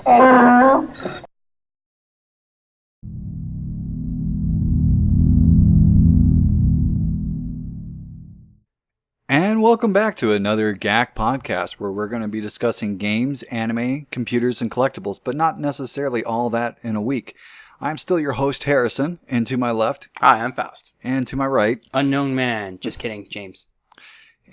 And welcome back to another GACC podcast where we're going to be discussing games, anime, computers, and collectibles, but not necessarily all that in a week. I'm still your host, Harrison, and to my left... Hi, I'm Faust. And to my right... Unknown man. Just kidding, James.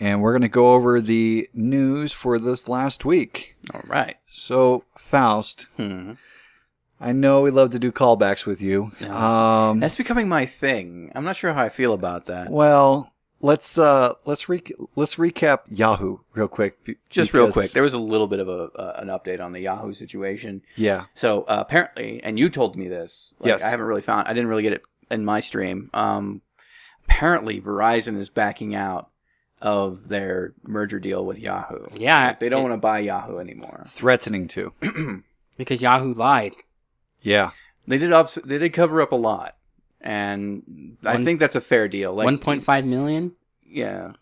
And we're going to go over the news for this last week. All right. So, Faust, I know we love to do callbacks with you. That's becoming my thing. I'm not sure how I feel about that. Well... Let's recap Yahoo real quick. Just real quick, there was a little bit of an update on the Yahoo situation. Yeah. So apparently, and you told me this. Yes. I didn't really get it in my stream. Apparently, Verizon is backing out of their merger deal with Yahoo. Yeah. They don't want to buy Yahoo anymore. Threatening to. Because Yahoo lied. Yeah. They did cover up a lot. And I think that's a fair deal. Like 1.5 million? Yeah.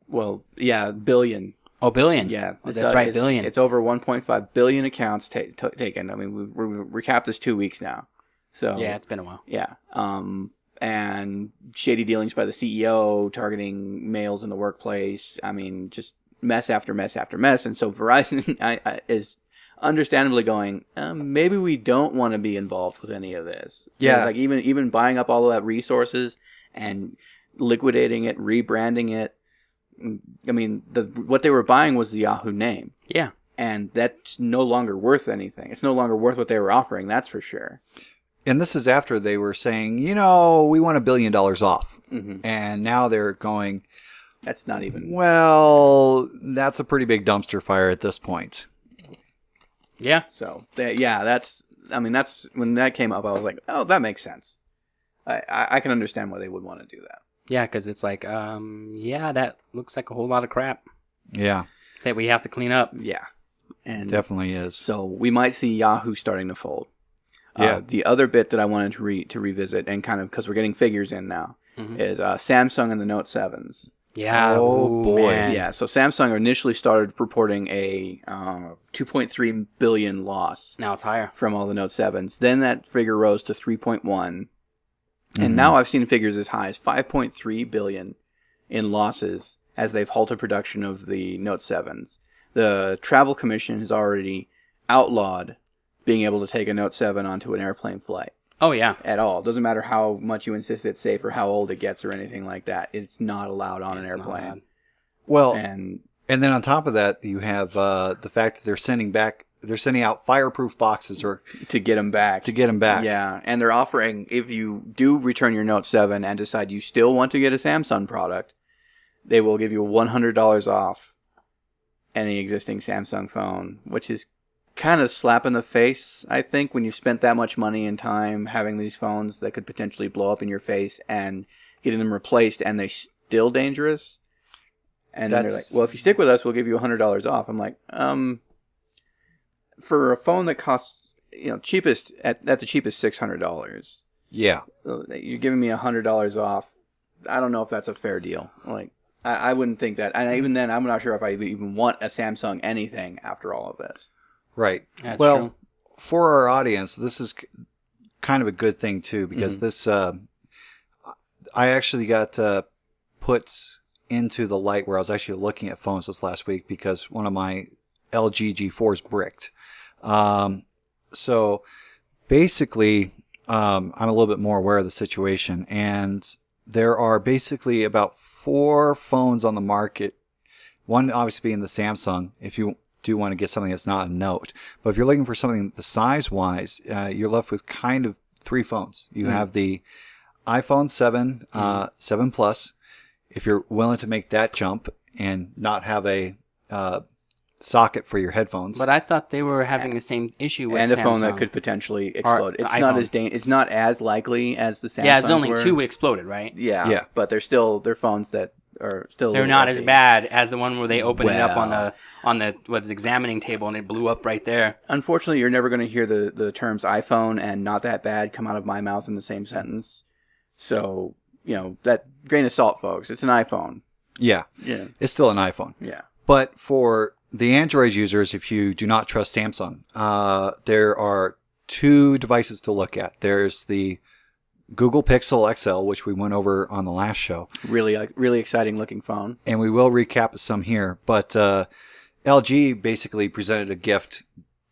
Well, yeah, billion. Oh, billion. Yeah. That's right, billion. It's over 1.5 billion accounts taken. I mean, we recapped this 2 weeks now. So yeah, it's been a while. Yeah. And shady dealings by the CEO targeting males in the workplace. I mean, just mess after mess after mess. And so Verizon is understandably going, maybe we don't want to be involved with any of this. Yeah. Like even buying up all of that resources and liquidating it, rebranding it. I mean, what they were buying was the Yahoo name. Yeah. And that's no longer worth anything. It's no longer worth what they were offering, that's for sure. And this is after they were saying, we want $1 billion off. Mm-hmm. And now they're going, that's not even... Well, that's a pretty big dumpster fire at this point. Yeah. So, that's when that came up, I was like, oh, that makes sense. I can understand why they would want to do that. Yeah, because it's like, that looks like a whole lot of crap. Yeah. That we have to clean up. Yeah. And definitely is. So we might see Yahoo starting to fold. Yeah. The other bit that I wanted to revisit, and kind of, because we're getting figures in now, is Samsung and the Note 7s. Yeah. Oh, boy. Man. Yeah, so Samsung initially started reporting a 2.3 billion loss. Now it's higher. From all the Note 7s. Then that figure rose to 3.1. And now I've seen figures as high as 5.3 billion in losses as they've halted production of the Note 7s. The Travel Commission has already outlawed being able to take a Note 7 onto an airplane flight. Oh, yeah. At all. Doesn't matter how much you insist it's safe or how old it gets or anything like that. It's not allowed on an airplane. Well, and then on top of that, you have the fact that they're sending out fireproof boxes to get them back. Yeah, and they're offering, if you do return your Note 7 and decide you still want to get a Samsung product, they will give you $100 off any existing Samsung phone, which is kind of slap in the face, I think, when you spent that much money and time having these phones that could potentially blow up in your face and getting them replaced, and they're still dangerous. And then they're like, well, if you stick with us, we'll give you $100 off. I'm like, for a phone that costs, cheapest at the cheapest $600. Yeah. You're giving me $100 off. I don't know if that's a fair deal. Like, I wouldn't think that. And even then, I'm not sure if I even want a Samsung anything after all of this. Right. That's well, true. For our audience, this is kind of a good thing too, because this, I actually got put into the light where I was actually looking at phones this last week because one of my LG G4s bricked. So basically, I'm a little bit more aware of the situation, and there are basically about 4 phones on the market. One obviously being the Samsung, if you do want to get something that's not a Note. But if you're looking for something the size-wise, you're left with kind of 3 phones. You have the iPhone 7, 7 Plus, if you're willing to make that jump and not have a socket for your headphones. But I thought they were having the same issue with and Samsung. a phone that could potentially explode. It's not as likely as the Samsung. Yeah, it's only 2 exploded, right? Yeah. But they're phones that are still. They're not as bad as the one where they opened it up on the examining table and it blew up right there. Unfortunately, you're never going to hear the terms iPhone and not that bad come out of my mouth in the same sentence. So that grain of salt, folks. It's an iPhone. Yeah. It's still an iPhone. Yeah. But for the Android users, if you do not trust Samsung, there are two devices to look at. There's the Google Pixel XL, which we went over on the last show. Really exciting looking phone. And we will recap some here. But LG basically presented a gift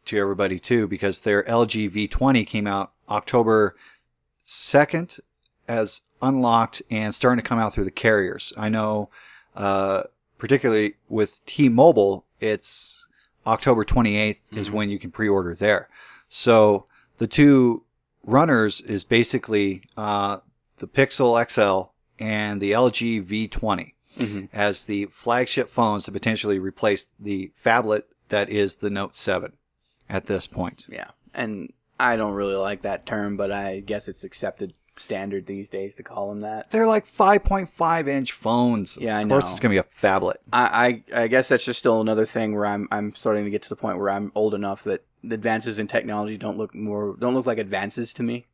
to everybody too, because their LG V20 came out October 2nd as unlocked and starting to come out through the carriers. I know particularly with T-Mobile, it's October 28th is when you can pre-order there. So the two runners is basically the Pixel XL and the LG V20 as the flagship phones to potentially replace the phablet that is the Note 7 at this point. Yeah, and I don't really like that term, but I guess it's accepted standard these days to call them that. They're like 5.5-inch phones. Yeah, I know. Of course it's going to be a phablet. I guess that's just still another thing where I'm starting to get to the point where I'm old enough that the advances in technology don't look like advances to me.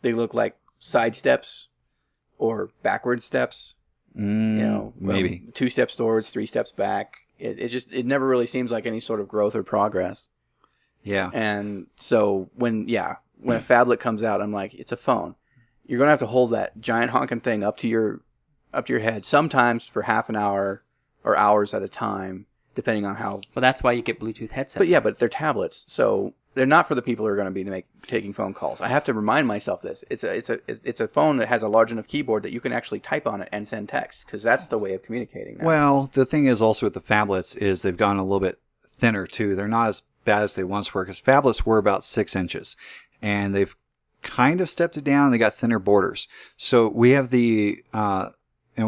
They look like side steps or backward steps. Maybe 2 steps forwards, 3 steps back. It never really seems like any sort of growth or progress. Yeah. And so when a phablet comes out, I'm like, it's a phone. You're gonna have to hold that giant honking thing up to your head, sometimes for half an hour or hours at a time, depending on how. Well, that's why you get Bluetooth headsets. But they're tablets, so they're not for the people who are going to be taking phone calls. I have to remind myself this. It's a phone that has a large enough keyboard that you can actually type on it and send text, because that's the way of communicating now. Well, the thing is also with the phablets is they've gone a little bit thinner too. They're not as bad as they once were, because phablets were about 6 inches, and they've kind of stepped it down and they got thinner borders. So we have and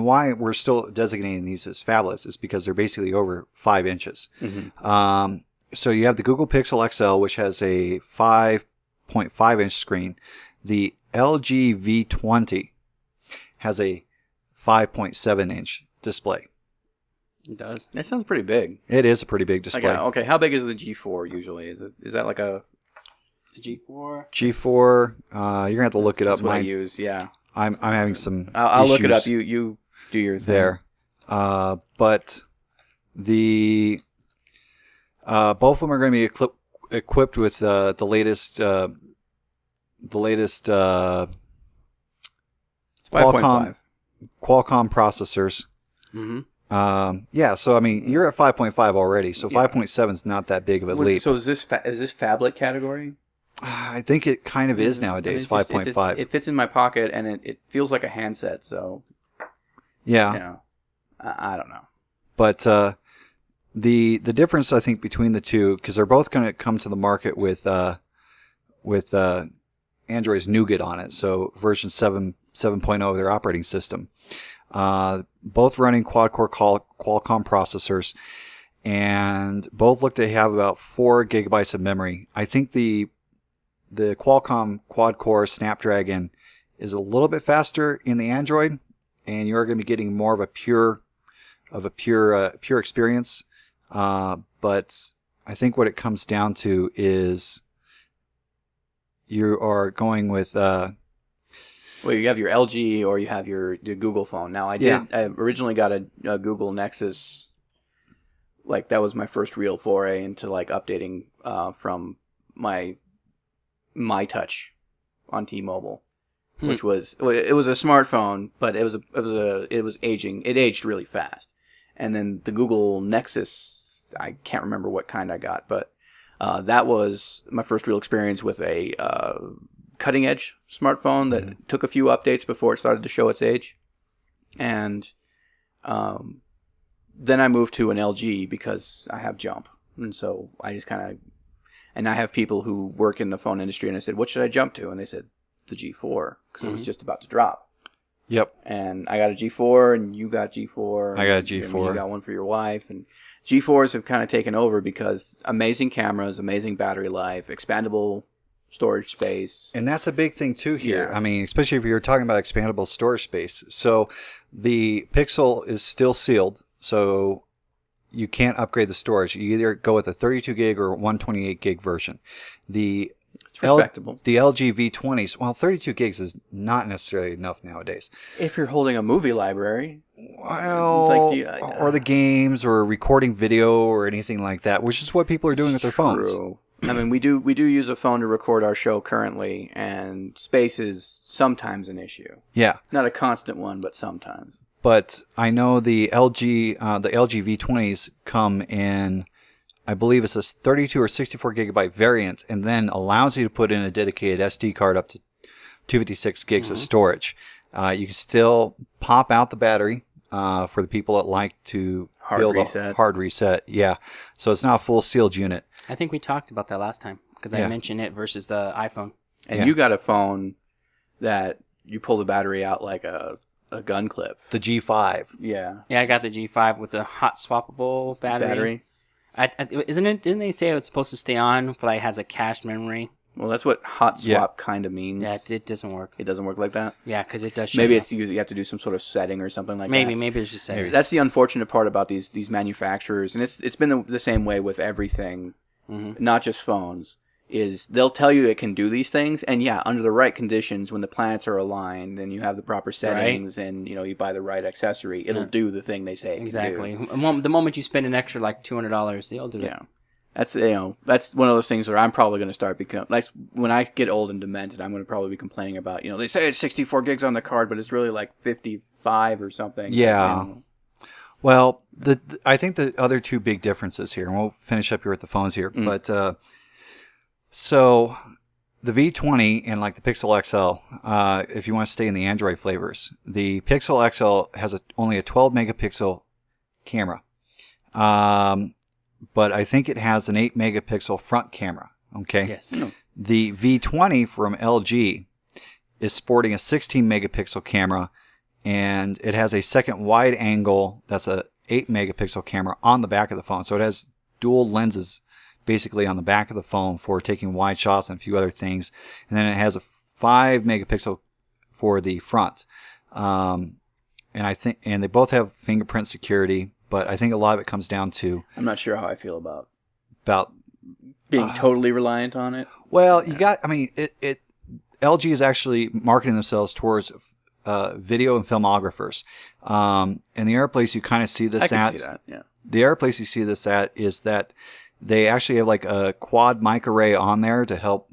why we're still designating these as phablets is because they're basically over 5 inches. So you have the Google Pixel XL, which has a 5.5-inch screen. The LG V20 has a 5.7-inch display. It does. That sounds pretty big. It is a pretty big display. Okay, how big is the G4 usually? Is that like a G4? G4, you're gonna have to look it up. That's what I use. Yeah, I'm having some. I'll look it up. You do your thing there. But the both of them are going to be equipped with the latest It's 5.5. Qualcomm processors. Yeah, so I mean, you're at 5.5 already, so 5.7 is not that big of a leap. So is this phablet category? I think it kind of is nowadays. 5.5. It fits in my pocket, and it feels like a handset. So yeah, I don't know. But the difference I think between the two, because they're both going to come to the market with Android's Nougat on it, so version 7.0 of their operating system. Both running quad-core Qualcomm processors, and both look to have about 4 gigabytes of memory. I think the Qualcomm quad-core Snapdragon is a little bit faster in the Android, and you're going to be getting more of a pure experience. But I think what it comes down to is you are going with. Well, you have your LG or you have your Google phone. Now, I originally got a Google Nexus. Like, that was my first real foray into like updating from my Touch on T-Mobile, which was a smartphone, but it was aging. It aged really fast. And then the Google Nexus, I can't remember what kind I got, but that was my first real experience with a cutting edge smartphone that took a few updates before it started to show its age. And then I moved to an LG because I have Jump. And so I just kind of, and I have people who work in the phone industry, and I said, what should I jump to? And they said, the G4, because it was just about to drop. Yep. And I got a G4, and you got G4. I got a G4. You got one for your wife. And G4s have kind of taken over because amazing cameras, amazing battery life, expandable storage space. And that's a big thing too here. Yeah. I mean, especially if you're talking about expandable storage space. So the Pixel is still sealed, so you can't upgrade the storage. You either go with a 32 gig or 128 gig version. The It's respectable. The LG V20s, well, 32 gigs is not necessarily enough nowadays. If you're holding a movie library. Well, or the games, or recording video, or anything like that, which is what people are doing with their phones. I mean, we do use a phone to record our show currently, and space is sometimes an issue. Yeah. Not a constant one, but sometimes. But I know the LG V20s come in, I believe it's a 32 or 64 gigabyte variant, and then allows you to put in a dedicated SD card up to 256 gigs of storage. You can still pop out the battery for the people that like to build a hard reset. Yeah. So it's not a full sealed unit. I think we talked about that last time because I mentioned it versus the iPhone. And you got a phone that you pull the battery out like a gun clip. The G5. Yeah. Yeah, I got the G5 with the hot swappable battery. Isn't it? Didn't they say it's supposed to stay on, but it has a cached memory? Well, that's what hot swap kind of means. Yeah, it doesn't work. It doesn't work like that? Yeah, because it does. Maybe it's you have to do some sort of setting or something like that. Maybe it's just setting. That's the unfortunate part about these manufacturers, and it's been the same way with everything, not just phones. Is they'll tell you it can do these things, and under the right conditions, when the planets are aligned, and you have the proper settings, and you buy the right accessory, it'll do the thing they say it exactly. can do. The moment you spend an extra like $200, they'll do it. Yeah. That's that's one of those things where I'm probably going to start like when I get old and demented, I'm going to probably be complaining about they say it's 64 gigs on the card, but it's really like 55 or something. Yeah. Well, I think the other two big differences here, and we'll finish up here with the phones here, but so the V20 and like the Pixel XL, if you want to stay in the Android flavors, the Pixel XL has only a 12 megapixel camera. But I think it has an 8 megapixel front camera. Okay. Yes. The V20 from LG is sporting a 16 megapixel camera, and it has a second wide angle that's a 8 megapixel camera on the back of the phone. So it has dual lenses basically on the back of the phone for taking wide shots and a few other things. And then it has a 5 megapixel for the front. And they both have fingerprint security. But I think a lot of it comes down to... I'm not sure how I feel about being totally reliant on it. Well, LG is actually marketing themselves towards video and filmographers. And the other place you kind of see this I can see that, yeah. The other place you see this at is that they actually have like a quad mic array on there to help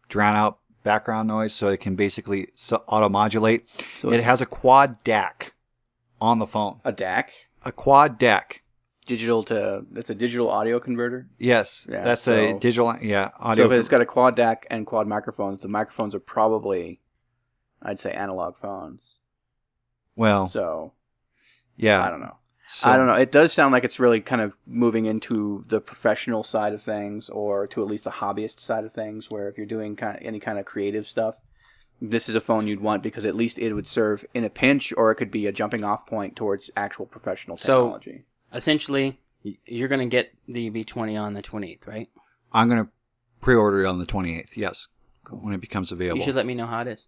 drown out background noise, so it can basically auto-modulate. So it has a quad DAC on the phone. A DAC? A quad DAC. That's a digital audio converter? Yes. Yeah, a digital audio. So if it's got a quad DAC and quad microphones, the microphones are probably, I'd say, analog phones. Well. So. Yeah. I don't know. I don't know. It does sound like it's really kind of moving into the professional side of things, or to at least the hobbyist side of things, where if you're doing any kind of creative stuff, this is a phone you'd want because at least it would serve in a pinch, or it could be a jumping off point towards actual professional technology. So, essentially, you're going to get the V20 on the 28th, right? I'm going to pre-order it on the 28th, yes, cool. When it becomes available. You should let me know how it is.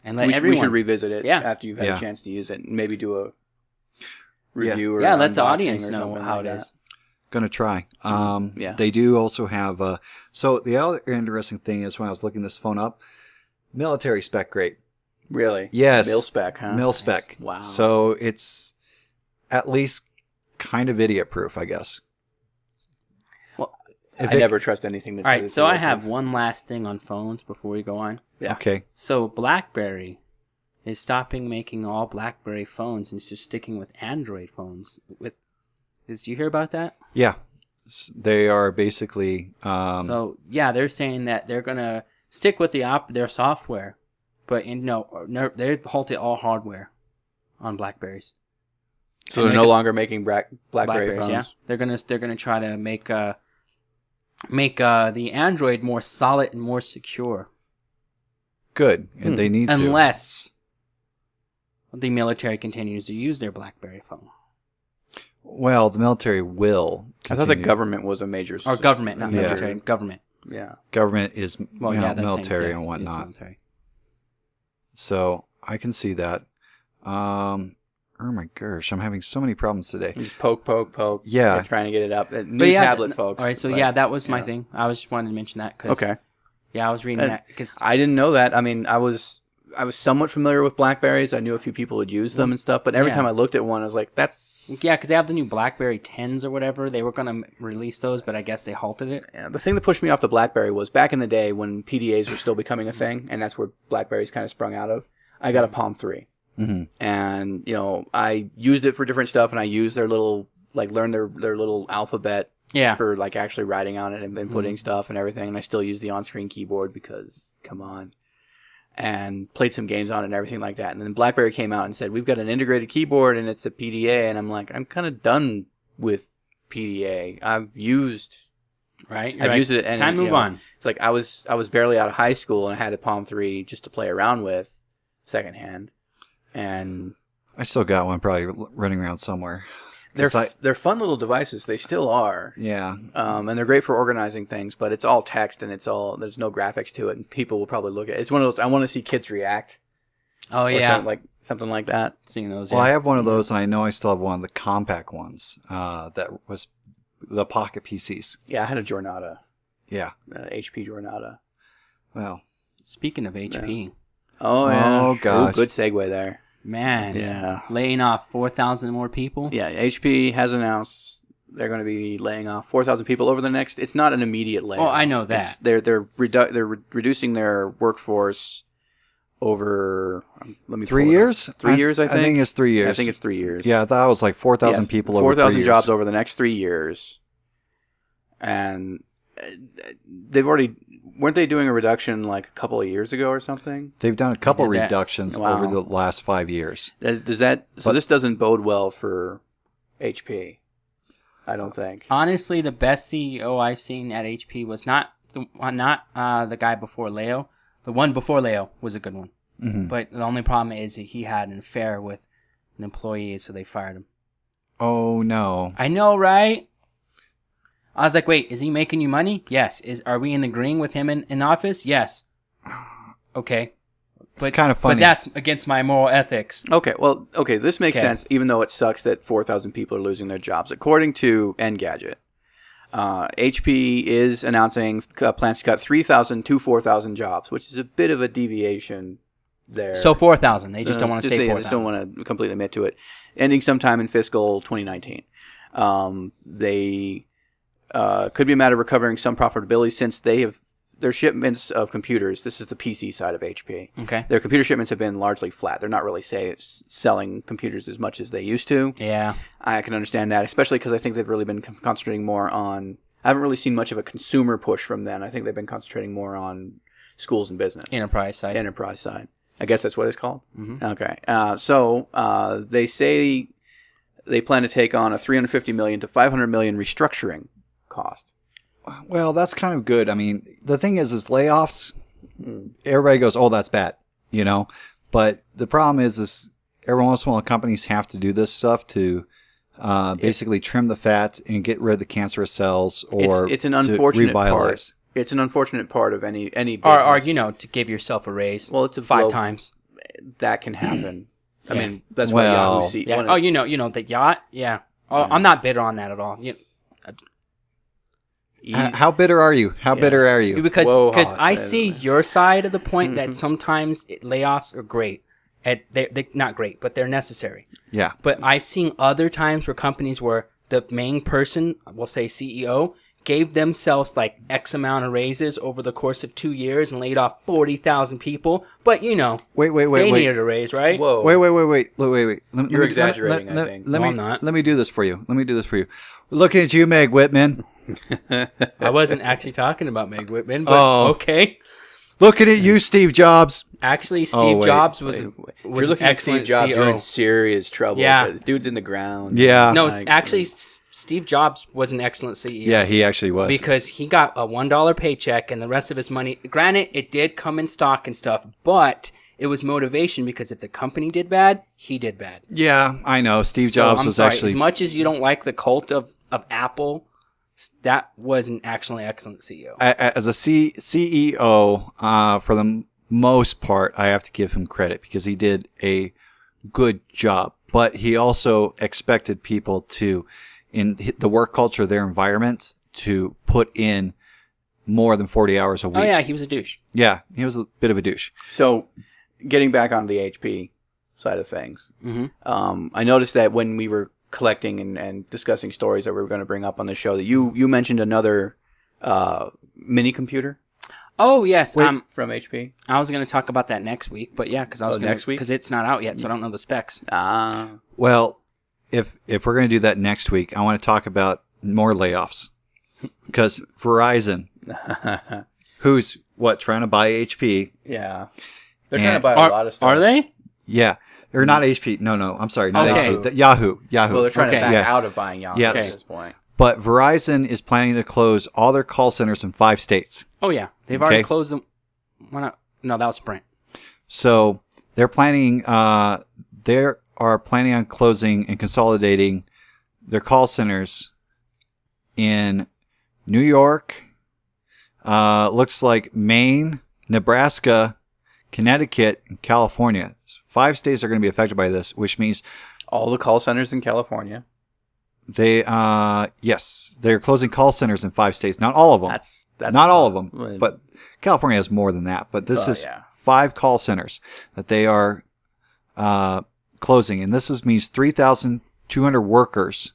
And we should revisit it after you've had a chance to use it, and maybe do a review or let the audience know how it is. Going to try. They do also have... so the other interesting thing is when I was looking this phone up, military spec grade. Really? Yes. Mil spec, huh? Mil spec. Wow. So it's at least kind of idiot proof, I guess. Well, I never trust anything that's... All right, so I have one last thing on phones before we go on. Yeah. Okay. So BlackBerry is stopping making all BlackBerry phones and just sticking with Android phones. Did you hear about that? Yeah. They are basically... they're saying that they're going to stick with their software, but they halted all hardware on BlackBerries. So they're no longer making BlackBerry phones. Yeah, they're gonna try to make the Android more solid and more secure. Good, and they need to. Unless the military continues to use their BlackBerry phone. Well, the military will continue. I thought the government was a major... Or government, not military. Government. Yeah. Government is military and whatnot. Military. So I can see that. Oh my gosh, I'm having so many problems today. You just poke. Yeah. Trying to get it up. New tablet, folks. All right, so that was my thing. I was just wanted to mention that. Okay. Yeah, I was reading that because I didn't know that. I mean, I was somewhat familiar with Blackberries. I knew a few people who'd use them and stuff. But every time I looked at one, I was like, "That's because they have the new BlackBerry 10s or whatever. They were going to release those, but I guess they halted it. Yeah, the thing that pushed me off the BlackBerry was back in the day when PDAs were still becoming a thing, and that's where BlackBerries kind of sprung out of. I got a Palm 3, and I used it for different stuff, and I used their little learned their little alphabet. Yeah. For actually writing on it and inputting stuff and everything, and I still use the on-screen keyboard because come on. And played some games on it and everything like that. And then BlackBerry came out and said, we've got an integrated keyboard and it's a PDA. And I'm like, I'm kind of done with PDA. I've used used it. And, time to move on. It's like I was barely out of high school and I had a Palm 3 just to play around with secondhand. And I still got one probably running around somewhere. They're fun little devices. They still are. Yeah. And they're great for organizing things, but it's all text and there's no graphics to it, and people will probably look at it. It's one of those, I want to see kids react. Oh, yeah. Something like that. Seeing those, Well, I have one of those, and I know I still have one of the compact ones that was the Pocket PCs. Yeah, I had a Jornada. Yeah. HP Jornada. Well. Speaking of HP. Yeah. Oh, yeah. Oh, gosh. Ooh, good segue there. Man, yeah. Laying off 4,000 more people? Yeah, HP has announced they're going to be laying off 4,000 people over the next. It's not an immediate layoff. Oh, I know that. They're reducing their workforce over 3 years? 3 years, I think. I think it's 3 years. I think it's 3 years. Yeah, I thought it was like 4,000 people over 3 years. 4,000 jobs over the next 3 years. And weren't they doing a reduction like a couple of years ago or something? They've done a couple reductions over the last 5 years. This doesn't bode well for HP, I don't think. Honestly, the best CEO I've seen at HP was not the guy before Leo. The one before Leo was a good one. Mm-hmm. But the only problem is that he had an affair with an employee, so they fired him. Oh, no. I know, right? I was like, wait, is he making you money? Yes. Are we in agreeing with him in office? Yes. Okay. It's kind of funny. But that's against my moral ethics. Okay, this makes sense, even though it sucks that 4,000 people are losing their jobs. According to Engadget, HP is announcing plans to cut 3,000 to 4,000 jobs, which is a bit of a deviation there. So 4,000. They just don't want to say 4,000. They just don't want to completely admit to it. Ending sometime in fiscal 2019. They... could be a matter of recovering some profitability since their shipments of computers. This is the PC side of HP. Okay. Their computer shipments have been largely flat. They're not really selling computers as much as they used to. Yeah. I can understand that, especially because I think they've really been concentrating more on. I haven't really seen much of a consumer push from them. I think they've been concentrating more on schools and business. Enterprise side. I guess that's what it's called. Mm-hmm. Okay. So they say they plan to take on a $350 million to $500 million restructuring cost. Well, that's kind of good. I mean, the thing is layoffs, everybody goes, oh, that's bad, But the problem is every once in a while companies have to do this stuff to basically trim the fat and get rid of the cancerous cells or it's an unfortunate revitalize. Part. It's an unfortunate part of any business. Or to give yourself a raise. Well, it's 5 times. That can happen. I mean, that's why Yahoo see. Yeah. Oh, the yacht? Yeah. Oh, I'm not bitter on that at all. How bitter are you? Bitter are you? Because I see your side of the point that sometimes layoffs are great. They're not great, but they're necessary. Yeah. But I've seen other times where companies where the main person, we'll say CEO, gave themselves like X amount of raises over the course of 2 years and laid off 40,000 people. But wait, they needed a raise, right? Whoa. Wait. You're exaggerating, I think. I'm not. Let me do this for you. We're looking at you, Meg Whitman. I wasn't actually talking about Meg Whitman, but okay. Looking at you, Steve Jobs. Actually, Steve Jobs was If you're looking at Steve Jobs, CEO. you're in serious trouble. Yeah. This dude's in the ground. Yeah. No, actually, Steve Jobs was an excellent CEO. Yeah, he actually was. Because he got a $1 paycheck and the rest of his money, granted, it did come in stock and stuff, but it was motivation because if the company did bad, he did bad. Yeah, I know. Steve Jobs was actually... As much as you don't like the cult of Apple... That was an excellent CEO. As a CEO, for the most part, I have to give him credit because he did a good job. But he also expected people to, in the work culture of their environment, to put in more than 40 hours a week. Oh yeah, he was a douche. Yeah, he was a bit of a douche. So, getting back on the HP side of things, I noticed that when we were collecting and discussing stories that we were going to bring up on the show, that you mentioned another mini computer. Oh yes, from HP. I was going to talk about that next week, but yeah, because next week, because it's not out yet, so I don't know the specs. Well, if we're going to do that next week, I want to talk about more layoffs because Verizon, who's trying to buy HP? Yeah, they're trying to buy a lot of stuff. Are they? Yeah, they're not HP. No, I'm sorry, not Okay. HP. Yahoo. Well, they're trying to back Yeah. out of buying Yahoo at this point. But Verizon is planning to close all their call centers in 5 states. Oh yeah, they've already closed them. Why not? No, that was Sprint. So they're planning. They are planning on closing and consolidating their call centers in New York. Looks like Maine, Nebraska, Connecticut, and California. 5 states are going to be affected by this, which means all the call centers in California. They're closing call centers in 5 states. Not all of them. That's not all of them, but California has more than that. But this is 5 call centers that they are closing, and this means 3,200 workers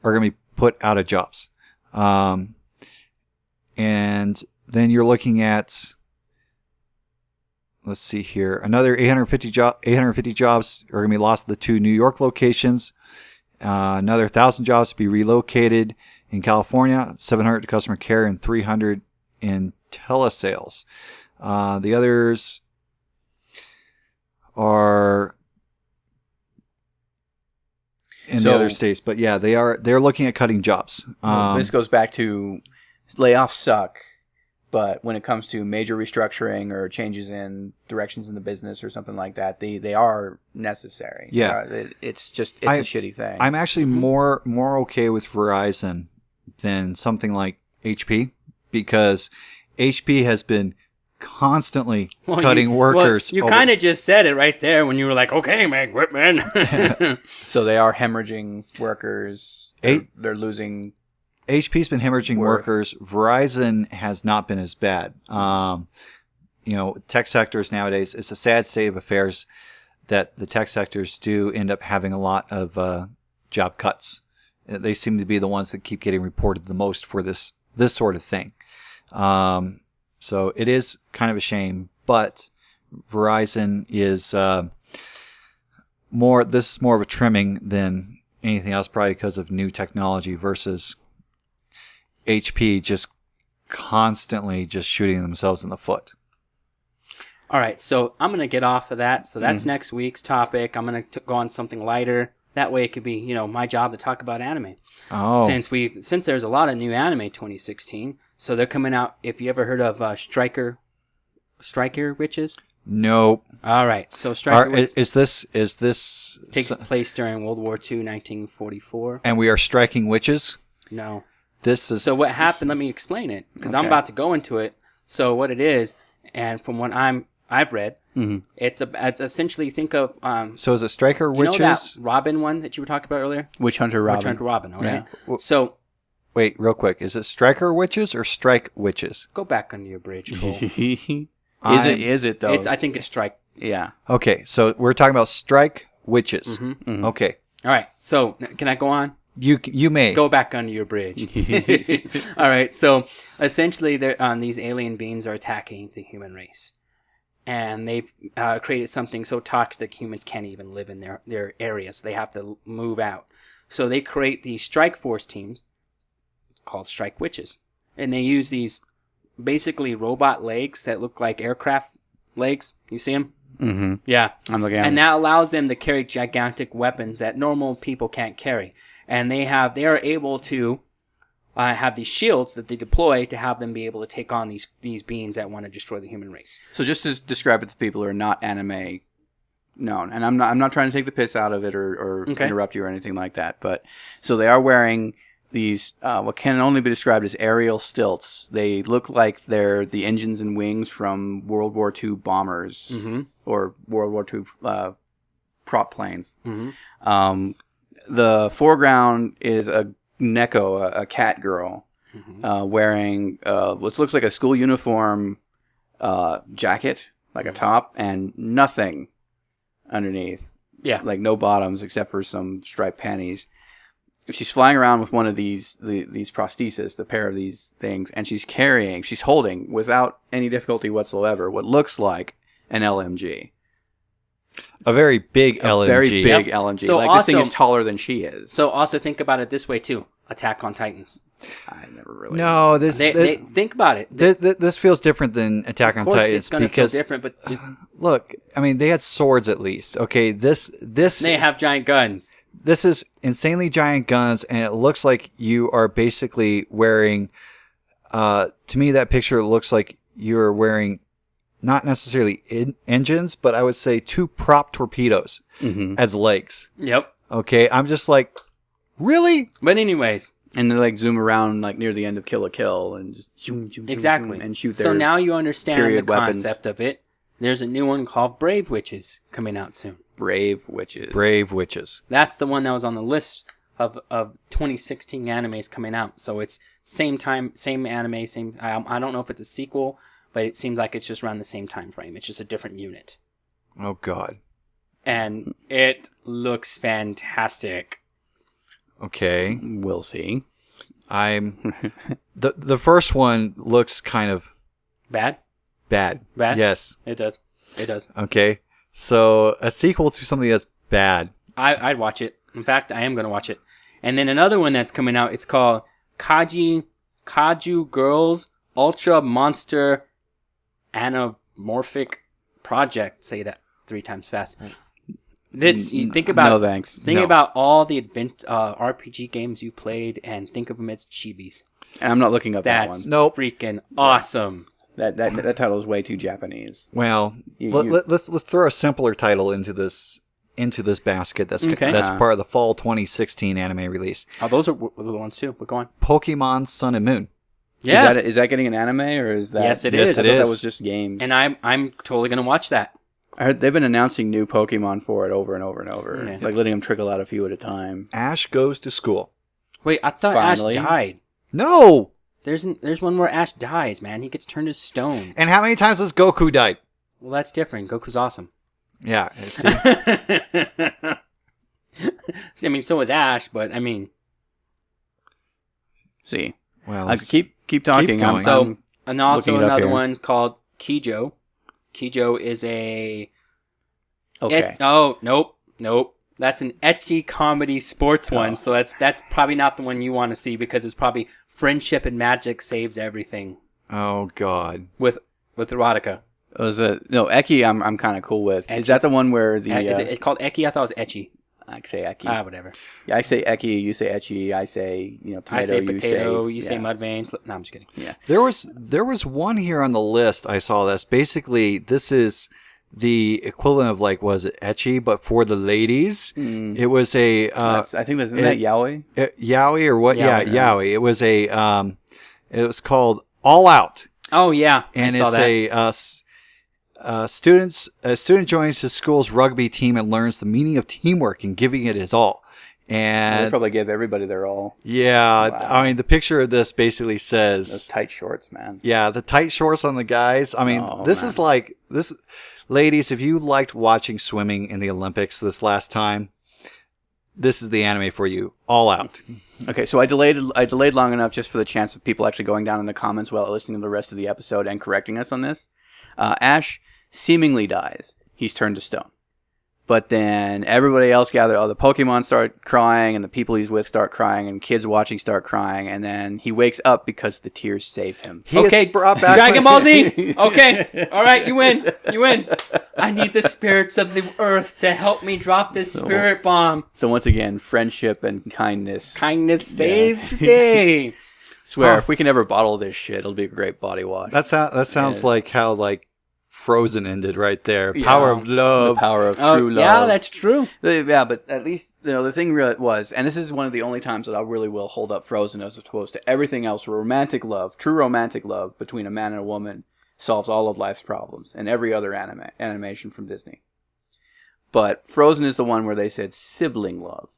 are going to be put out of jobs. And then you're looking at, let's see here, another 850 jobs are going to be lost at the 2 New York locations. Another 1,000 jobs to be relocated in California, 700 to customer care, and 300 in telesales. The others are in the other states, but yeah, they're looking at cutting jobs. This goes back to layoffs suck, but when it comes to major restructuring or changes in directions in the business or something like that, they are necessary. Yeah, it's a shitty thing. I'm actually more okay with Verizon than something like HP because HP has been constantly cutting workers. You kind of just said it right there when you were like, "Okay, man, quit, man." So they are hemorrhaging workers. They're losing. HP's been hemorrhaging workers. Verizon has not been as bad. Tech sectors nowadays, it's a sad state of affairs that the tech sectors do end up having a lot of job cuts. They seem to be the ones that keep getting reported the most for this sort of thing. So it is kind of a shame, but Verizon is this is more of a trimming than anything else, probably because of new technology versus HP just constantly just shooting themselves in the foot. All right, so I'm going to get off of that. So that's next week's topic. I'm going to go on something lighter. That way it could be, my job to talk about anime. Oh. Since there's a lot of new anime 2016, so they're coming out. If you ever heard of Striker Witches? Nope. All right, so Striker Witches is this takes place during World War II, 1944. And we are striking witches? No. This is So what happened, let me explain it, because I'm about to go into it. So what it is, and from what I've read, it's essentially, think of... so is it Striker Witches? You know that Robin one that you were talking about earlier? Witch Hunter Robin. Witch Hunter Robin, okay. Yeah. So... Wait, real quick. Is it Striker Witches or Strike Witches? Go back under your bridge, Cole. Is it though? I think it's Strike. Yeah. Okay, so we're talking about Strike Witches. Okay. All right, so can I go on? You may. Go back under your bridge. All right, so essentially these alien beings are attacking the human race. And they've created something so toxic humans can't even live in their areas. They have to move out. So they create these strike force teams called Strike Witches. And they use these basically robot legs that look like aircraft legs. You see them? Mm-hmm. Yeah. I'm looking at them. And that allows them to carry gigantic weapons that normal people can't carry. And they are able to have these shields that they deploy to have them be able to take on these beings that want to destroy the human race. So just to describe it to people who are not anime known, and I'm not trying to take the piss out of it or interrupt you or anything like that, but so they are wearing these what can only be described as aerial stilts. They look like they're the engines and wings from World War II bombers or World War II prop planes. The foreground is a Neko, a cat girl, wearing what looks like a school uniform jacket, like a top, and nothing underneath. Yeah. Like no bottoms except for some striped panties. She's flying around with one of these prostheses, the pair of these things, and she's holding, without any difficulty whatsoever, what looks like an LMG. A very big LMG. Very big LMG. So like, this thing is taller than she is. So also think about it this way, too. Attack on Titans. I never really... No, They think about it. This feels different than Attack on Titans. Of course it's going to feel different, but just... Look, I mean, they had swords at least. Okay, this... They have giant guns. This is insanely giant guns, and it looks like you are basically wearing... to me, that picture looks like you're wearing not necessarily engines, but I would say 2 prop torpedoes as legs. Yep. Okay, I'm just like, really? But anyways... And they like zoom around like near the end of Kill la Kill and just zoom, exactly. And shoot their So now you understand the weapons. concept of it. There's a new one called Brave Witches coming out soon. Brave Witches. Brave Witches. That's the one that was on the list of 2016 animes coming out. So it's same time, same anime, same. I don't know if it's a sequel, but it seems like it's just around the same time frame. It's just a different unit. Oh God. And it looks fantastic. Okay. We'll see. I'm the first one looks kind of Bad? bad. Bad? Yes. It does. It does. Okay. So a sequel to something that's bad. I'd watch it. In fact, I am going to watch it. And then another one that's coming out, it's called Kaju Girls Ultra Monster Anamorphic Project. Say that 3 times fast. You think about no thanks. Think about all the RPG games you've played and think of them as chibis. And I'm not looking up That's that one. Nope. freaking awesome. That title is way too Japanese. Well, let's throw a simpler title into this basket. That's part of the fall 2016 anime release. Oh, those are the ones too. But go on. Pokemon Sun and Moon. Yeah. Is that getting an anime or is that? Yes, it Yes, is. it I thought is. that was just games. And I'm totally gonna watch that. I heard they've been announcing new Pokemon for it over and over and over, Yeah. like letting them trickle out a few at a time. Ash goes to school. Wait, I thought Finally. Ash died. No. There's one where Ash dies, man. He gets turned to stone. And how many times has Goku died? Well, that's different. Goku's awesome. Yeah. See? I mean, so is Ash, but I mean, See, Well, I could keep talking. going. and also looking it up another here. one's called Kijo. Kijo is a okay. Nope. That's an ecchi comedy sports one. So that's probably not the one you want to see because it's probably friendship and magic saves everything Oh God. with erotica. Eki? I'm kind of cool with. Ecchi. Is that the one where the? Is it called ecchi? I thought it was ecchi. I say Eki. Whatever. Yeah, I say Eki. You say Ecchi. I say tomato. I say potato. You yeah. say mud veins. No, I'm just kidding. Yeah. There was one here on the list I saw that's basically this is the equivalent of like was it ecchi but for the ladies. It was a I think isn't that yaoi? yaoi or what? Yaoi, Yeah, yaoi. It was a it was called All Out. Oh yeah, And I saw it's a student joins his school's rugby team and learns the meaning of teamwork and giving it his all. They And probably give everybody their all. yeah, Wow. I mean the picture of this basically says Those tight shorts, man. yeah, the tight shorts on the guys. I mean, Oh, this man. is like this. Ladies, if you liked watching swimming in the Olympics this last time, this is the anime for you. All Out. Okay, so I delayed long enough just for the chance of people actually going down in the comments while listening to the rest of the episode and correcting us on this. Ash seemingly dies. He's turned to stone. But then everybody else gather. All the Pokemon start crying, and the people he's with start crying, and kids watching start crying. And then he wakes up because the tears save him. He is Okay, brought back Dragon Ball Z. Okay, all right, you win. I need the spirits of the earth to help me drop this spirit bomb. So once again, friendship and kindness. Kindness saves the day. Swear, if we can ever bottle this shit, it'll be a great body wash. That sounds Yeah. like how like Frozen ended right there. Power of The love. power of Oh, true love. yeah, that's true. Yeah, but at least the thing really was, and this is one of the only times that I really will hold up Frozen as opposed to everything else. Romantic love, true romantic love between a man and a woman solves all of life's problems, and every other animation from Disney. But Frozen is the one where they said sibling love,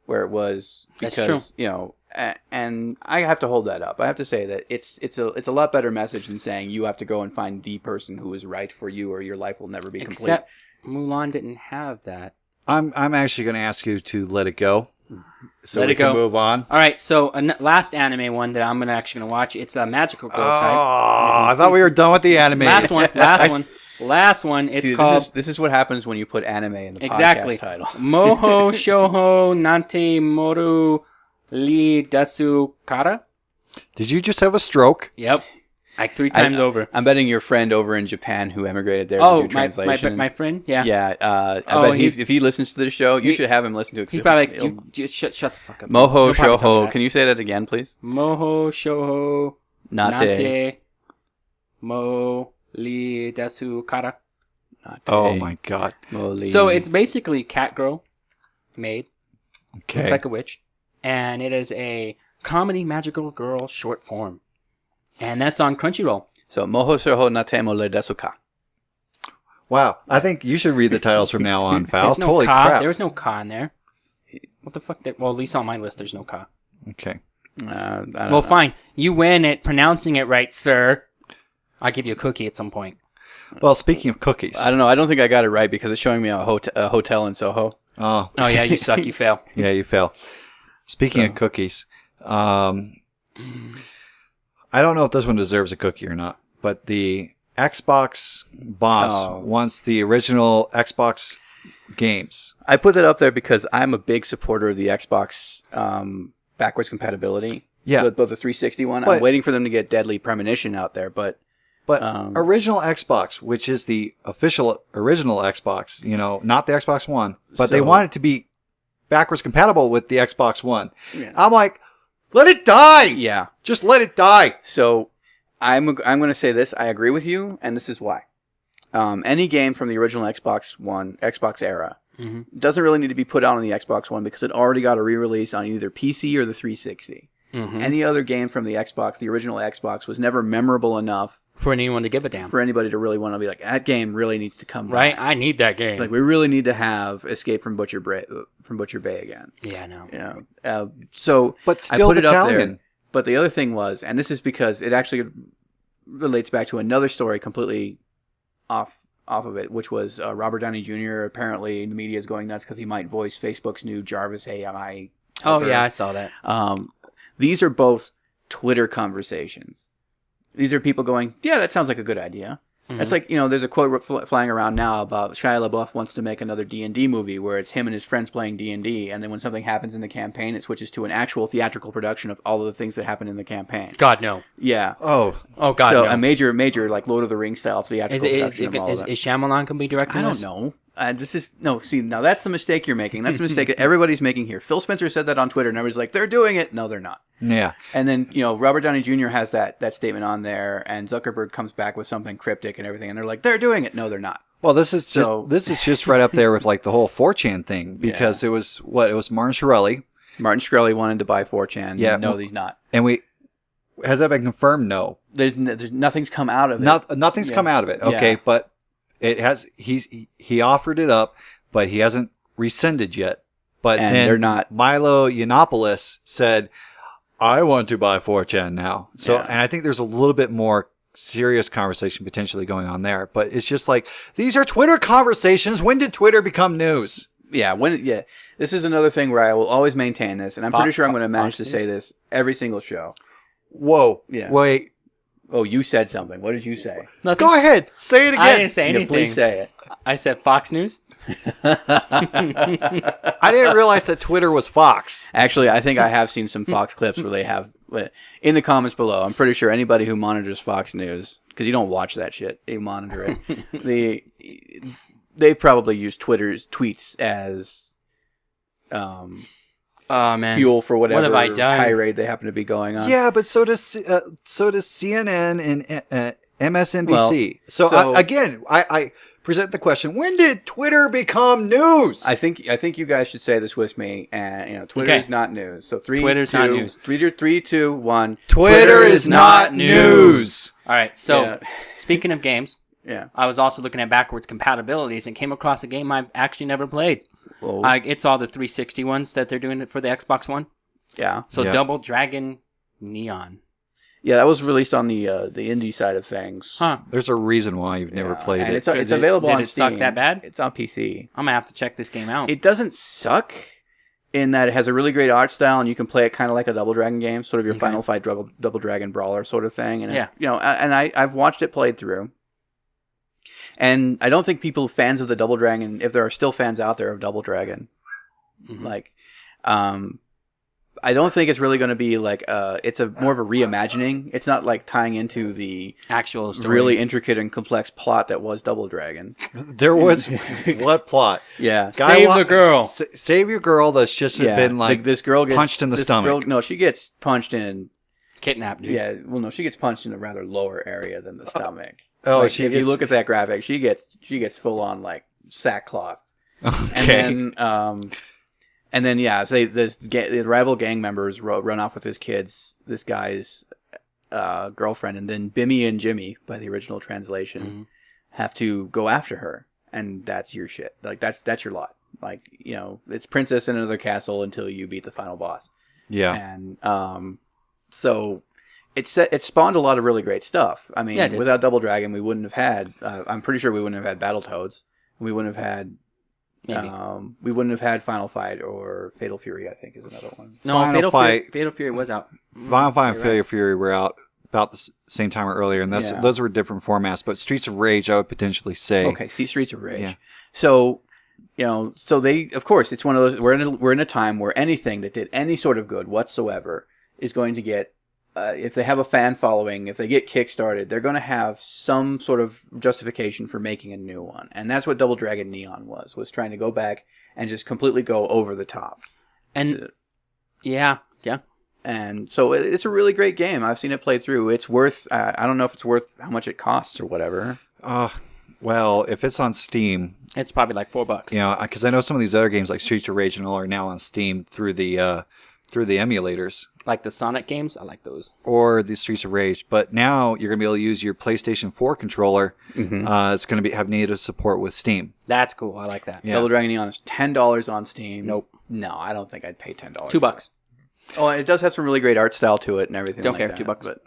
where it was That's because true. and I have to hold that up. I have to say that it's a lot better message than saying you have to go and find the person who is right for you or your life will never be complete. Except Mulan didn't have that. I'm actually going to ask you to let it go. So Let we it go. can move on. All right, so last anime one that I'm actually going to watch. It's a magical girl type. I thought we were done with the anime. Last one. It's See, called... This is what happens when you put anime in the Exactly. podcast title. Moho Shoujo Nante Moru Li Desu Kara. Did you just have a stroke? Yep. Like 3 times over. I'm betting your friend over in Japan who emigrated there to do translations. my friend? Yeah. Yeah. I bet if he listens to the show, you should have him listen to it. He's probably like, shut the fuck up. Moho Shoujo. Can you say that again, please? Moho Shoujo Nate. Mo Li Desu Kara. Oh my god. So it's basically cat girl made. Okay. Looks like a witch. And it is a comedy magical girl short form. And that's on Crunchyroll. So Moho Shoujo Nate Mo Le Desuka. Wow. I think you should read the titles from now on, Faust. No Holy ka. crap. There was no ka in there. What the fuck? Well, at least on my list, there's no ka. Okay. I don't know. Well, fine. You win at pronouncing it right, sir. I'll give you a cookie at some point. Well, speaking of cookies. I don't know. I don't think I got it right because it's showing me a hotel in Soho. Oh yeah, you suck. You fail. Yeah, you fail. Speaking of cookies, I don't know if this one deserves a cookie or not, but the Xbox boss wants the original Xbox games. I put that up there because I'm a big supporter of the Xbox backwards compatibility. Yeah. Both the 360 one. I'm waiting for them to get Deadly Premonition out there, but original Xbox, which is the official original Xbox, not the Xbox One, but they want it to be backwards compatible with the Xbox One. Yeah. I'm like, let it die. Yeah. Just let it die. So I'm going to say this. I agree with you, and this is why. Any game from the original Xbox One, Xbox era, doesn't really need to be put out on the Xbox One because it already got a re-release on either PC or the 360. Any other game from the Xbox, the original Xbox, was never memorable enough for anyone to give a damn. For anybody to really want to be like, that game really needs to come right? back. I need that game. Like, we really need to have Escape from Butcher Bay again. Yeah, no. But still I put it up Italian. there. But the other thing was, and this is because it actually relates back to another story completely off of it, which was Robert Downey Jr. Apparently, the media is going nuts because he might voice Facebook's new Jarvis AI. Oh, yeah, I saw that. These are both Twitter conversations. These are people going, yeah, that sounds like a good idea. It's like, there's a quote flying around now about Shia LaBeouf wants to make another D&D movie where it's him and his friends playing D&D, and then when something happens in the campaign, it switches to an actual theatrical production of all of the things that happen in the campaign. God, no. Yeah. Oh, God, so no. a major, like Lord of the Rings style theatrical production of all of that. Is Shyamalan going to be directing this? I don't know. Now that's the mistake you're making. That's the mistake that everybody's making here. Phil Spencer said that on Twitter, and everybody's like, they're doing it. No, they're not. Yeah. And then, Robert Downey Jr. has that statement on there, and Zuckerberg comes back with something cryptic and everything, and they're like, they're doing it. No, they're not. Well, this is just right up there with like the whole 4chan thing because it was Martin Shkreli. Martin Shkreli wanted to buy 4chan. Yeah. No, he's not. And has that been confirmed? No. There's nothing's come out of it. Nothing's come out of it. Okay, but it has. He offered it up, but he hasn't rescinded yet. But and then they're not. Milo Yiannopoulos said, "I want to buy 4chan now." So, and I think there's a little bit more serious conversation potentially going on there. But it's just like these are Twitter conversations. When did Twitter become news? Yeah, this is another thing where I will always maintain this, and I'm pretty sure I'm going to manage to say this every single show. Whoa! Yeah. Wait. Oh, you said something. What did you say? Nothing. Go ahead. Say it again. I didn't say anything. Please say it. I said Fox News. I didn't realize that Twitter was Fox. Actually, I think I have seen some Fox clips where they have in the comments below. I'm pretty sure anybody who monitors Fox News, because you don't watch that shit, they monitor it. They've probably used Twitter's tweets as fuel for whatever tirade they happen to be going on. Yeah, but so does CNN and MSNBC. Again, I present the question: when did Twitter become news? I think you guys should say this with me. And Twitter is not news. So Twitter's not news. 3, 2, 1. Twitter is not news. All right. So speaking of games, I was also looking at backwards compatibilities and came across a game I've actually never played. It's all the 360 ones that they're doing it for the Xbox One. Yeah. So Yeah. Double Dragon Neon. Yeah, that was released on the indie side of things. Huh. There's a reason why you've never played and it. it's available on Did it Steam. suck that bad? It's on PC. I'm going to have to check this game out. It doesn't suck in that it has a really great art style, and you can play it kind of like a Double Dragon game, sort of your Final Fight Double Dragon brawler sort of thing. And Yeah. I've watched it played through. And I don't think fans of the Double Dragon, if there are still fans out there of Double Dragon, I don't think it's really going to be like it's more of a reimagining. It's not like tying into the actual story. really intricate and complex plot that was Double Dragon. There was what plot? Yeah, Save the girl. Save your girl. That's just been like this girl gets punched in the stomach. No, she gets punched in. Kidnapped, dude. Yeah, well, no, she gets punched in a rather lower area than the stomach. Oh, like, if you look at that graphic, she gets full on like sackcloth. Okay. And then so the rival gang members run off with his kids, this guy's girlfriend, and then Bimmy and Jimmy, by the original translation, have to go after her, and that's your shit. Like that's your lot. Like it's princess in another castle until you beat the final boss. Yeah. And so it spawned a lot of really great stuff. I mean, without Double Dragon, we wouldn't have had. I'm pretty sure we wouldn't have had Battletoads. We wouldn't have had. We wouldn't have had Final Fight or Fatal Fury, I think, is another one. No, Fatal Fury was out. Final Fight and Fatal Fury were out about the same time or earlier, and those were different formats. But Streets of Rage, I would potentially say. Okay, see Streets of Rage. Yeah. So, so they, of course, it's one of those. We're in a time where anything that did any sort of good whatsoever is going to get. If they have a fan following, if they get kickstarted, they're going to have some sort of justification for making a new one. And that's what Double Dragon Neon was trying to go back and just completely go over the top. And yeah. And so it's a really great game. I've seen it played through. It's worth, I don't know if it's worth how much it costs or whatever. Well, if it's on Steam, it's probably like $4. Because I know some of these other games like Streets of Rage and all are now on Steam through the emulators. Like the Sonic games, I like those. Or the Streets of Rage. But now you're going to be able to use your PlayStation 4 controller. It's going to have native support with Steam. That's cool. I like that. Yeah. Double Dragon Neon is $10 on Steam. Nope. No, I don't think I'd pay $10. $2. Oh, it does have some really great art style to it and everything. Don't care. That, $2. But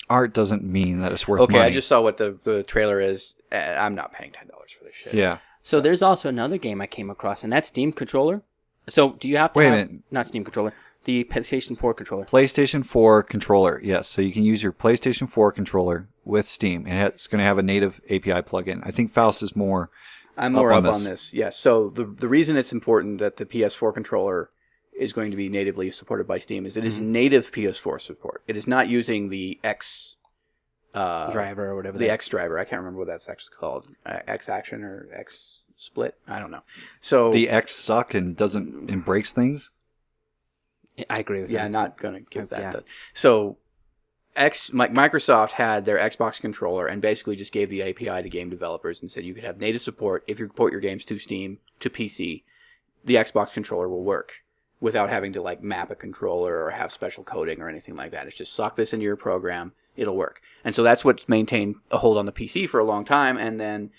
art doesn't mean that it's worth money. money. I just saw what the trailer is. I'm not paying $10 for this shit. Yeah. So there's also another game I came across, and that's Steam controller. So do you have to Wait a minute. Not Steam controller. The PlayStation 4 controller. PlayStation 4 controller, yes. So you can use your PlayStation 4 controller with Steam, and it's going to have a native API plugin. I think Faust is more. I'm more up on this. Yes. So the reason it's important that the PS4 controller is going to be natively supported by Steam is it is native PS4 support. It is not using the X driver or whatever. The X driver. I can't remember what that's actually called. X Action or X Split. I don't know. So the X suck and breaks things. I agree with you. Yeah, not going to give that. Yeah. So, Microsoft had their Xbox controller and basically just gave the API to game developers and said you could have native support if you port your games to Steam, to PC. The Xbox controller will work without having to like map a controller or have special coding or anything like that. It's just sock this into your program, it'll work. And so that's what's maintained a hold on the PC for a long time. And then,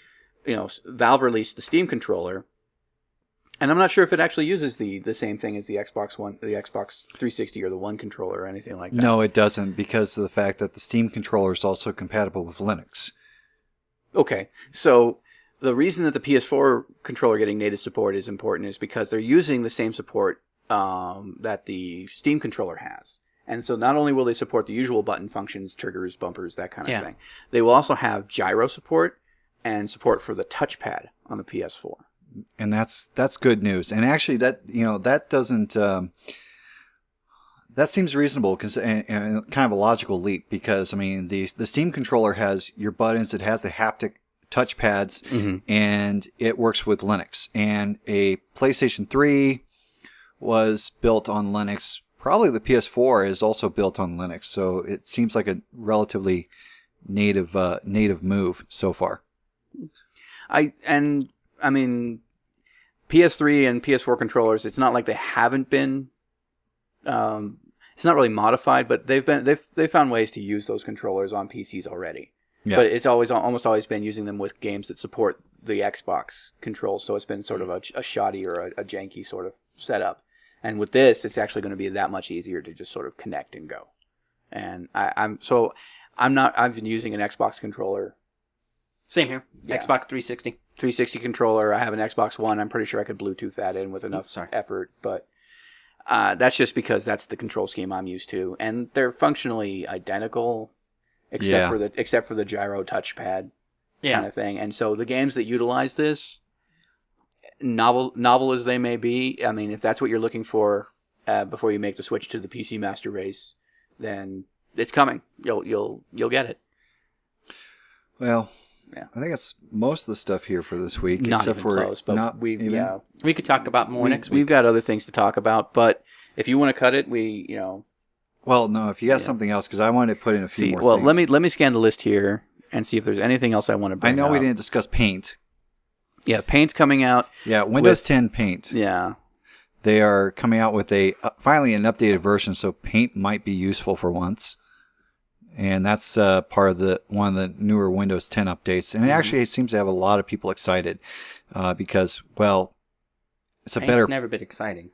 Valve released the Steam controller. And I'm not sure if it actually uses the same thing as the Xbox One, the Xbox 360 or the One controller or anything like that. No, it doesn't, because of the fact that the Steam controller is also compatible with Linux. Okay, so the reason that the PS4 controller getting native support is important is because they're using the same support that the Steam controller has. And so not only will they support the usual button functions, triggers, bumpers, that kind of thing, they will also have gyro support and support for the touchpad on the PS4. And that's good news. And actually, that doesn't that seems reasonable because and kind of a logical leap, because I mean the Steam controller has your buttons, it has the haptic touchpads, and it works with Linux. And a PlayStation 3 was built on Linux. Probably the PS4 is also built on Linux. So it seems like a relatively native move so far. I mean, PS3 and PS4 controllers, it's not like they haven't been, it's not really modified, but they've found ways to use those controllers on PCs already. Yeah. But it's almost always been using them with games that support the Xbox controls, so it's been sort of a shoddy or a janky sort of setup. And with this, it's actually going to be that much easier to just sort of connect and go. And I've been using an Xbox controller. Same here. Yeah. Xbox 360. 360 controller. I have an Xbox One. I'm pretty sure I could Bluetooth that in with enough effort, but that's just because that's the control scheme I'm used to, and they're functionally identical, except for the gyro touchpad kind of thing. And so the games that utilize this, novel as they may be, I mean, if that's what you're looking for before you make the switch to the PC Master Race, then it's coming. You'll get it. Well, yeah. I think that's most of the stuff here for this week. Not except even for close, but we could talk about more next week. We've got other things to talk about, but if you want to cut it, Well, no, if you got something else, because I wanted to put in a few more things. Well, let me scan the list here and see if there's anything else I want to bring up. I know we didn't discuss Paint. Yeah, Paint's coming out. Yeah, Windows 10 Paint. Yeah. They are coming out with finally an updated version, so Paint might be useful for once. And that's part of one of the newer Windows 10 updates. And it actually seems to have a lot of people excited because, well, it's a better... It's never been exciting.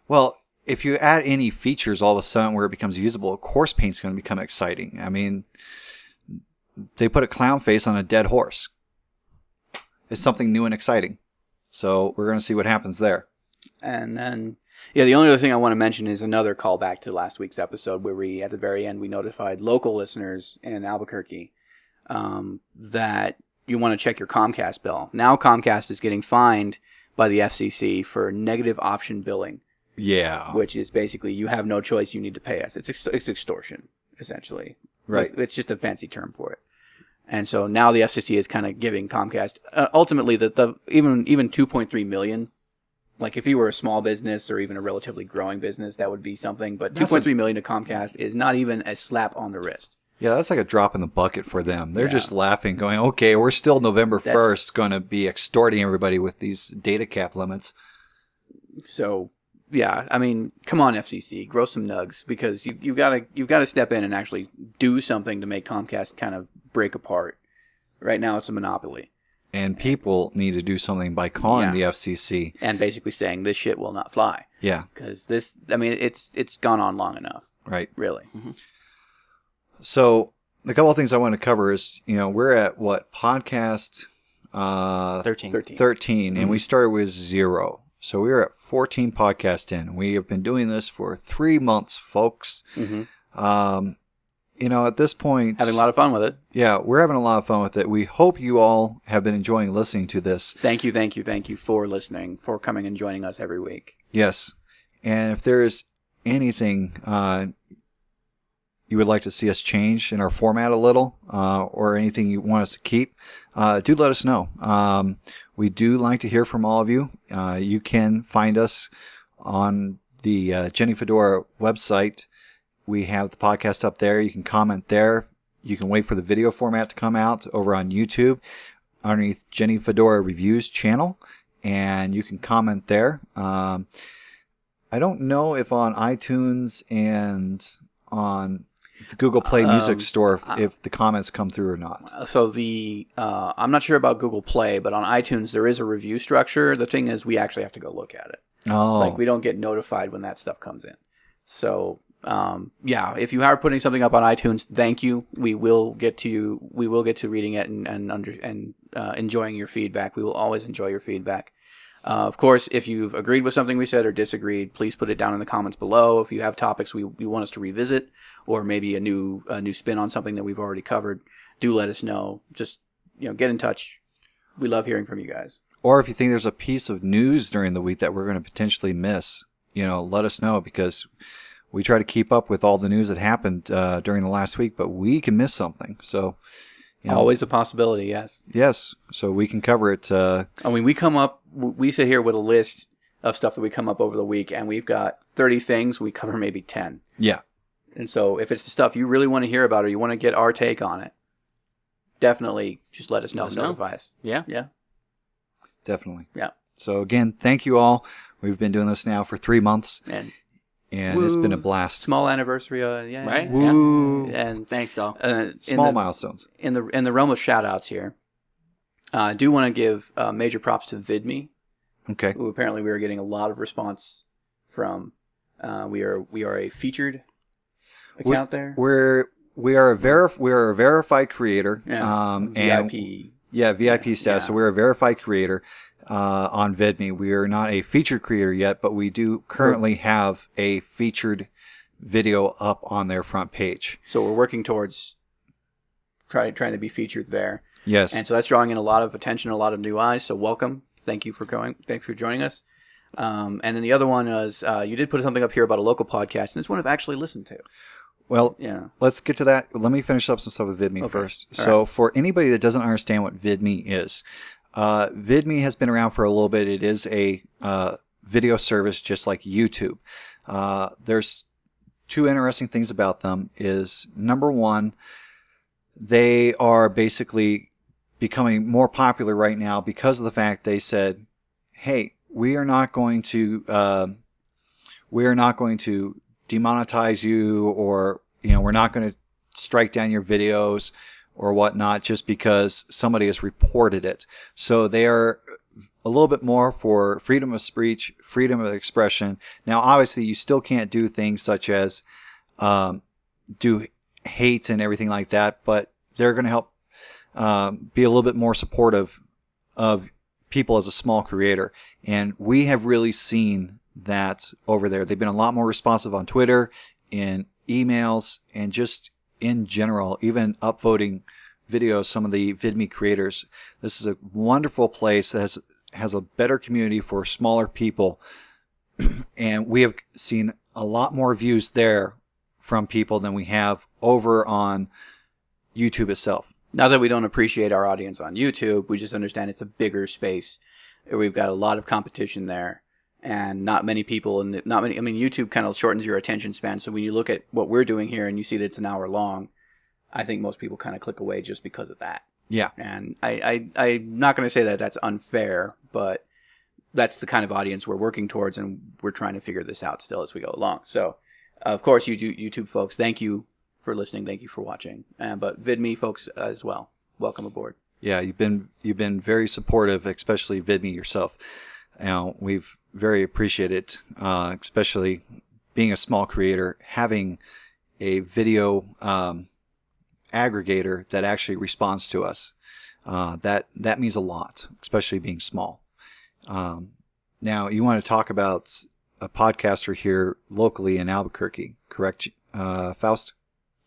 Well, if you add any features all of a sudden where it becomes usable, of course Paint's going to become exciting. I mean, they put a clown face on a dead horse. It's something new and exciting. So we're going to see what happens there. And then... Yeah, the only other thing I want to mention is another callback to last week's episode where we, at the very end, we notified local listeners in Albuquerque that you want to check your Comcast bill. Now Comcast is getting fined by the FCC for negative option billing. Yeah. Which is basically you have no choice, you need to pay us. It's extortion, essentially. Right. It's just a fancy term for it. And so now the FCC is kind of giving Comcast, ultimately, even 2.3 million. Like if you were a small business or even a relatively growing business, that would be something. But 2.3 million to Comcast is not even a slap on the wrist. Yeah, that's like a drop in the bucket for them. They're just laughing, going, okay, we're still November 1st going to be extorting everybody with these data cap limits. So, yeah, I mean, come on, FCC, grow some nugs, because you've got to step in and actually do something to make Comcast kind of break apart. Right now, it's a monopoly. And people need to do something by calling the FCC. And basically saying this shit will not fly. Yeah. Because it's gone on long enough. Right. Really. Mm-hmm. So the couple of things I want to cover is, we're at what? Podcast 13. And we started with 0. So we were at 14 podcasts in. We have been doing this for 3 months, folks. Mm-hmm. At this point... Having a lot of fun with it. Yeah, we're having a lot of fun with it. We hope you all have been enjoying listening to this. Thank you for listening, for coming and joining us every week. Yes. And if there is anything you would like to see us change in our format a little, or anything you want us to keep, do let us know. We do like to hear from all of you. You can find us on the Jenny Fedora website. We have the podcast up there. You can comment there. You can wait for the video format to come out over on YouTube underneath Jenny Fedora Reviews channel, and you can comment there. I don't know if on iTunes and on the Google Play Music Store if the comments come through or not. So I'm not sure about Google Play, but on iTunes there is a review structure. The thing is, we actually have to go look at it. Oh. Like, we don't get notified when that stuff comes in. So... if you are putting something up on iTunes, thank you. We will get to reading it and enjoying your feedback. We will always enjoy your feedback. Of course, if you've agreed with something we said or disagreed, please put it down in the comments below. If you have topics you want us to revisit, or maybe a new spin on something that we've already covered, do let us know. Just get in touch. We love hearing from you guys. Or if you think there's a piece of news during the week that we're going to potentially miss, let us know, because we try to keep up with all the news that happened during the last week, but we can miss something. So, always a possibility. Yes. Yes. So we can cover it. I mean, we sit here with a list of stuff that we come up over the week, and we've got 30 things. We cover maybe 10. Yeah. And so if it's the stuff you really want to hear about or you want to get our take on it, definitely just let us know. Notify us. Yeah. Yeah. Definitely. Yeah. So again, thank you all. We've been doing this now for 3 months. And it's been a blast. Small anniversary, yeah. Right? Woo. Yeah. And thanks all. Small milestones. In the realm of shout outs here, I do want to give major props to VidMe. Okay. who apparently we are getting a lot of response from. We are a featured account there. We are a verified creator. Yeah. And VIP. yeah, VIP status. Yeah. So we're a verified creator on VidMe. We are not a featured creator yet, but we do currently have a featured video up on their front page. So we're working towards trying to be featured there. Yes. And so that's drawing in a lot of attention, a lot of new eyes. So welcome. Thank you for joining us. And then the other one was you did put something up here about a local podcast, and it's one I've actually listened to. Well, Yeah. let's get to that. Let me finish up some stuff with VidMe first. All So right. for anybody that doesn't understand what VidMe is, VidMe has been around for a little bit. It is a video service just like YouTube. There's two interesting things about them is, number one, they are basically becoming more popular right now because of the fact they said, hey, we are not going to demonetize you, or we're not going to strike down your videos or whatnot just because somebody has reported it. So they are a little bit more for freedom of speech, freedom of expression. Now, obviously, you still can't do things such as do hate and everything like that, but they're going to help be a little bit more supportive of people as a small creator. And we have really seen that over there. They've been a lot more responsive on Twitter, in emails, and just in general, even upvoting videos, some of the VidMe creators. This is a wonderful place that has a better community for smaller people. And we have seen a lot more views there from people than we have over on YouTube itself. Not that we don't appreciate our audience on YouTube, we just understand it's a bigger space. We've got a lot of competition there, and not many people, and not many. I mean, YouTube kind of shortens your attention span. So when you look at what we're doing here and you see that it's an hour long, I think most people kind of click away just because of that. Yeah. And I'm not going to say that that's unfair, but that's the kind of audience we're working towards, and we're trying to figure this out still as we go along. So, of course, YouTube folks, thank you for listening. Thank you for watching. But VidMe folks as well, welcome aboard. Yeah, you've been very supportive, especially VidMe yourself. We've very appreciated, especially being a small creator, having a video aggregator that actually responds to us. That means a lot, especially being small. Now, you want to talk about a podcaster here locally in Albuquerque, correct, Faust?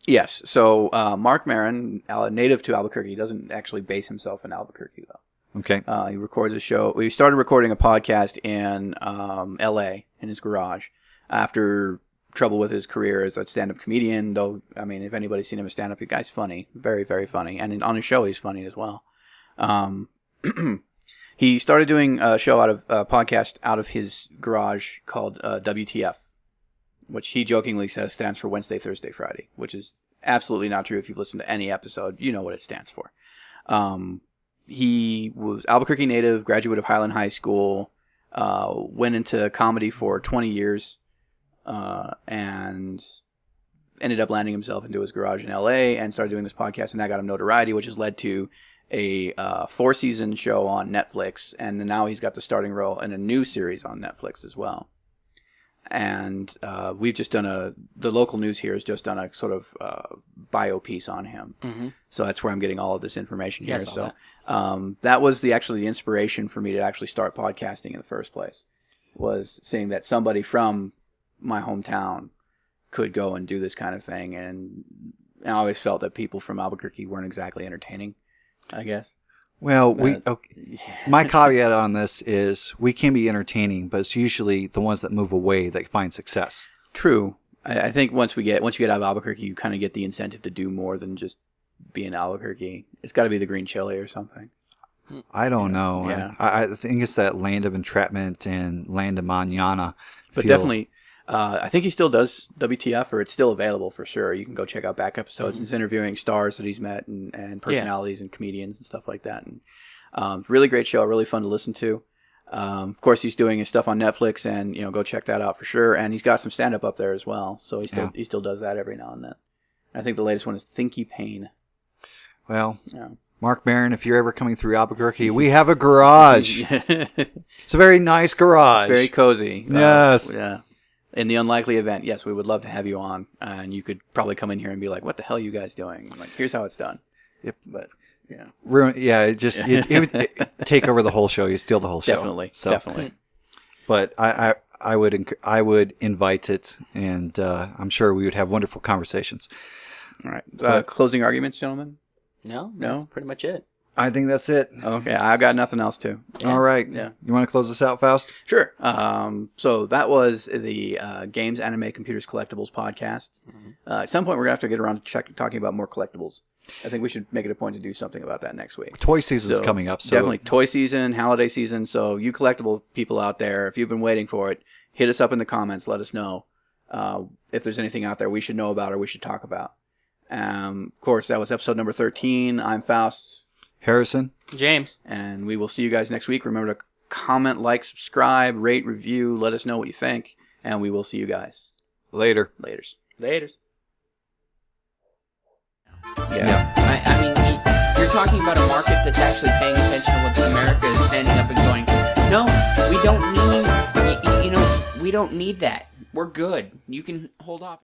Yes. So Mark Marin, native to Albuquerque, he doesn't actually base himself in Albuquerque, though. Okay. He records a show. We started recording a podcast in L.A. in his garage after trouble with his career as a stand-up comedian. Though, I mean, if anybody's seen him as stand-up, the guy's funny, very, very funny, and on his show he's funny as well. He started doing a podcast out of his garage called WTF, which he jokingly says stands for Wednesday, Thursday, Friday, which is absolutely not true. If you've listened to any episode, you know what it stands for. He was Albuquerque native, graduate of Highland High School, went into comedy for 20 years, and ended up landing himself into his garage in LA and started doing this podcast, and that got him notoriety, which has led to a 4-season show on Netflix, and then now he's got the starting role in a new series on Netflix as well. And we've just done the local news here has just done a sort of bio piece on him. Mm-hmm. So that's where I'm getting all of this information here. So that was the inspiration for me to actually start podcasting in the first place, was seeing that somebody from my hometown could go and do this kind of thing. And I always felt that people from Albuquerque weren't exactly entertaining, I guess. Well, my caveat on this is we can be entertaining, but it's usually the ones that move away that find success. True. I think once you get out of Albuquerque, you kind of get the incentive to do more than just be in Albuquerque. It's got to be the green chili or something. I don't know. Yeah. I think it's that land of entrapment and land of mañana. But definitely, I think he still does WTF, or it's still available for sure. You can go check out back episodes. Mm-hmm. He's interviewing stars that he's met and personalities and comedians and stuff like that. And really great show, really fun to listen to. Of course, he's doing his stuff on Netflix, and go check that out for sure. And he's got some stand up there as well, so he still does that every now and then. I think the latest one is Thinky Pain. Well, Mark Maron, if you're ever coming through Albuquerque, we have a garage. It's a very nice garage. It's very cozy. Yes. Yeah. In the unlikely event, yes, we would love to have you on, and you could probably come in here and be like, "What the hell are you guys doing?" I'm like, here's how it's done. Yep. But yeah, it would take over the whole show. You steal the whole show. Definitely. But I would invite it, and I'm sure we would have wonderful conversations. All right. Closing arguments, gentlemen? No, that's pretty much it. I think that's it. Okay, I've got nothing else too. Yeah. All right. Yeah. You want to close this out, Faust? Sure. So that was the Games, Anime, Computers, Collectibles podcast. Mm-hmm. At some point, we're going to have to get around to talking about more collectibles. I think we should make it a point to do something about that next week. Toy season's coming up. So definitely toy season, holiday season. So you collectible people out there, if you've been waiting for it, hit us up in the comments. Let us know if there's anything out there we should know about or we should talk about. Of course, that was episode number 13. I'm Faust. Harrison. James. And we will see you guys next week. Remember to comment, like, subscribe, rate, review. Let us know what you think. And we will see you guys. Later. Laters. Yeah. I mean, you're talking about a market that's actually paying attention to what America is standing up and going, no, we don't need, we don't need that. We're good. You can hold off.